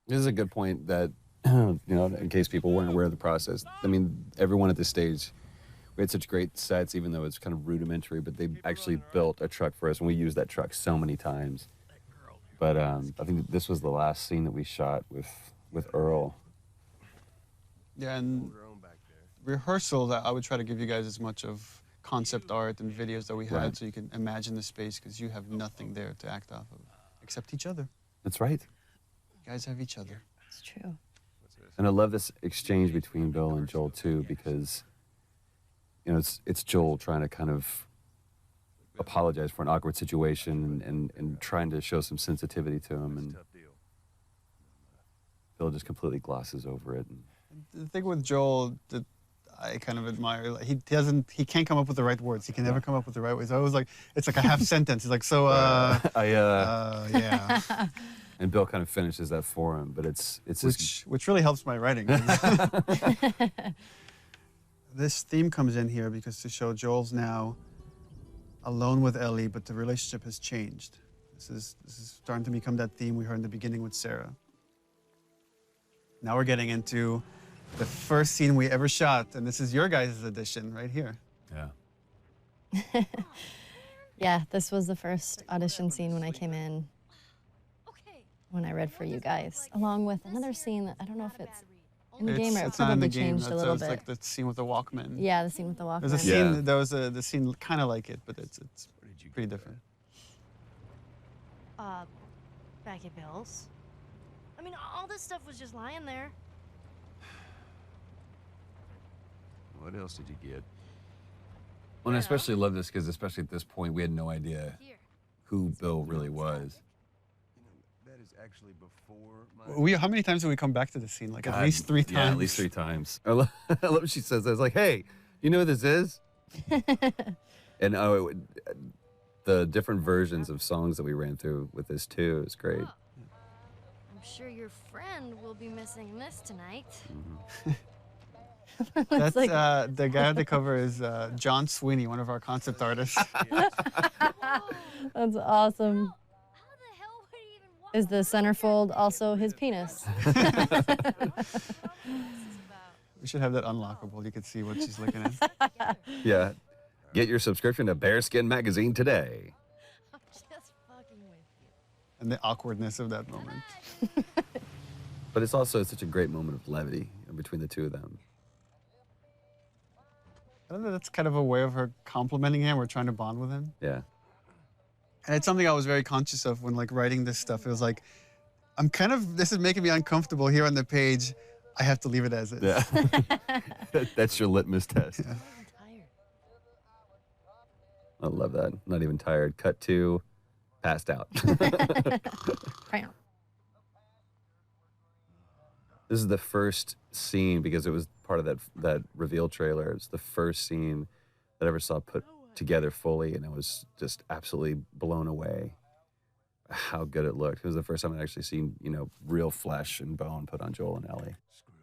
This is a good point that, in case people weren't aware of the process. I mean, everyone at this stage, we had such great sets, even though it's kind of rudimentary, but they actually built a truck for us, and we used that truck so many times. But I think this was the last scene that we shot with Earl. Yeah, and rehearsal, that I would try to give you guys as much of concept art and videos that we had, right, so you can imagine the space, because you have nothing there to act off of, except each other. That's right. You guys have each other. It's true. And I love this exchange between Bill and Joel, too, because, it's Joel trying to kind of apologize for an awkward situation and trying to show some sensitivity to him, and Bill just completely glosses over it. The thing with Joel that I kind of admire, like, he can't come up with the right words. He can never come up with the right words. I was like, it's like a half sentence. He's like, so, yeah. And Bill kind of finishes that for him, but it's which really helps my writing. This theme comes in here because to show Joel's now alone with Ellie, but the relationship has changed. This is starting to become that theme we heard in the beginning with Sarah. Now we're getting into the first scene we ever shot, and this is your guys' edition right here. Yeah. Yeah, this was the first audition scene when I came in, when I read for you guys, along with another scene that I don't know if it's in the game or it probably changed a little bit. It's like the scene with the Walkman. Yeah, the scene with the Walkman. There's a scene, there was the scene kind of like it, but it's pretty different. Back at Bill's. I mean, all this stuff was just lying there. What else did you get? Well, and I especially love this because, especially at this point, we had no idea who Bill really was. That is actually before How many times did we come back to this scene? Like, at least 3 times. Yeah, at least 3 times. I love what she says. I was like, hey, you know what this is? And the different versions of songs that we ran through with this, too, is great. I'm sure your friend will be missing this tonight. Mm-hmm. That's the guy on the cover is John Sweeney, one of our concept artists. That's awesome. Is the centerfold also his penis? We should have that unlockable. You could see what she's looking at. Yeah. Get your subscription to Bearskin Magazine today. I'm just fucking with you. And the awkwardness of that moment. But it's also such a great moment of levity between the two of them. I don't know, that's kind of a way of her complimenting him or trying to bond with him. Yeah. And it's something I was very conscious of when, like, writing this stuff. It was like, this is making me uncomfortable here on the page. I have to leave it as is. Yeah. That's your litmus test. Yeah. I love that. Not even tired. Cut to passed out. This is the first scene, because it was part of that reveal trailer. It's the first scene that I ever saw put together fully, and I was just absolutely blown away how good it looked. It was the first time I'd actually seen, real flesh and bone put on Joel and Ellie.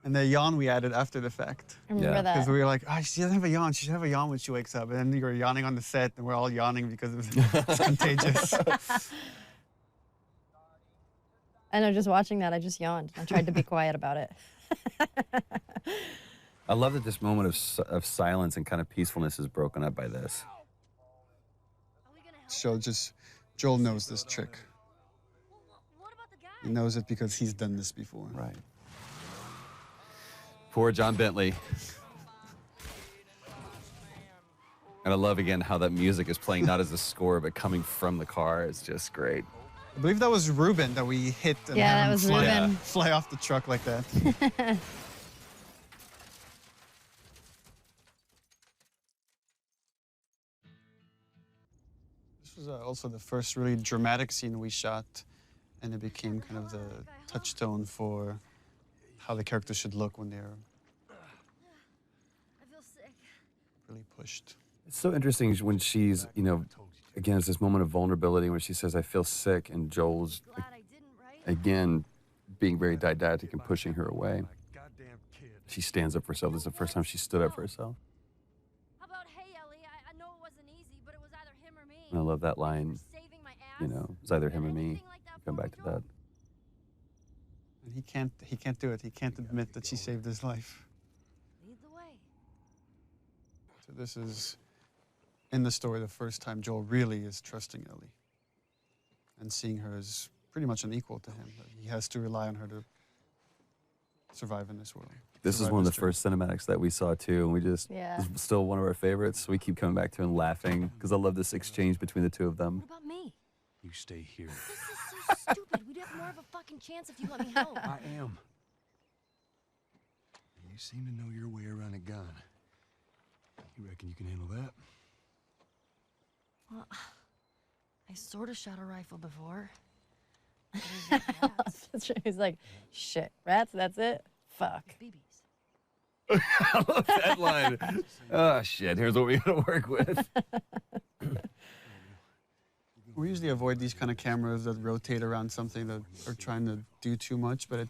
And the yawn we added after the fact. I remember that. Because we were like, she doesn't have a yawn. She should have a yawn when she wakes up. And then you were yawning on the set, and we're all yawning because it's contagious. I know, just watching that, I just yawned. I tried to be quiet about it. I love that this moment of silence and kind of peacefulness is broken up by this. So Joel knows this trick. He knows it because he's done this before. Right. Poor John Bentley. And I love, again, how that music is playing not as a score, but coming from the car. It's just great. I believe that was Ruben that we hit and yeah, had that him was fly, Ruben. fly off the truck like that. This was also the first really dramatic scene we shot, and it became kind of the touchstone for how the characters should look when they're really pushed. It's so interesting when she's, again, it's this moment of vulnerability when she says, I feel sick, and Joel's, again, being very didactic and pushing her away. She stands up for herself. This is the first time she stood up for herself. How about, hey, Ellie? And I love that line, you know, it's either him or me. Come back to that. And he can't do it. He can't admit that she saved his life. Lead the way. So this is, in the story, the first time Joel really is trusting Ellie and seeing her as pretty much an equal to him. He has to rely on her to survive in this world. This is one of the first cinematics that we saw too, and we just, Yeah. it's still one of our favorites. We keep coming back to it and laughing because I love this exchange between the two of them. What about me? You stay here. This is so stupid. We'd have more of a fucking chance if you let me help. I am. You seem to know your way around a gun. You reckon you can handle that? Well, I sort of shot a rifle before. He's like, shit, rats, that's it? Fuck. BBs. I love that line. Oh, shit, here's what we gotta work with. We usually avoid these kind of cameras that rotate around something that are trying to do too much, but it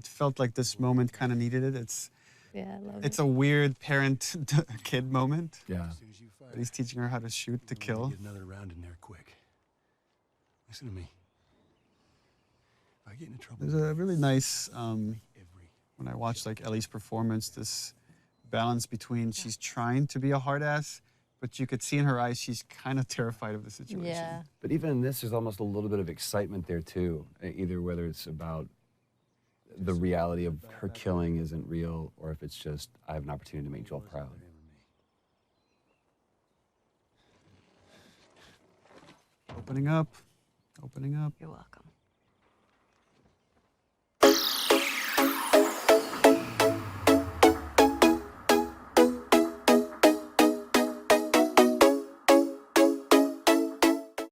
felt like this moment kind of needed it. Yeah, I love It's it. a weird parent-kid moment. Yeah. As soon as you fire, He's teaching her how to shoot to kill. Get another round in there quick. Listen to me. If I get into trouble, There's a really nice, every when I watch like Ellie's performance, this balance between she's trying to be a hard ass, but you could see in her eyes she's kind of terrified of the situation. Yeah. But even in this, there's almost a little bit of excitement there too. Either whether it's about the reality of her killing isn't real, or if it's just I have an opportunity to make Joel proud. Opening up, opening up. You're welcome.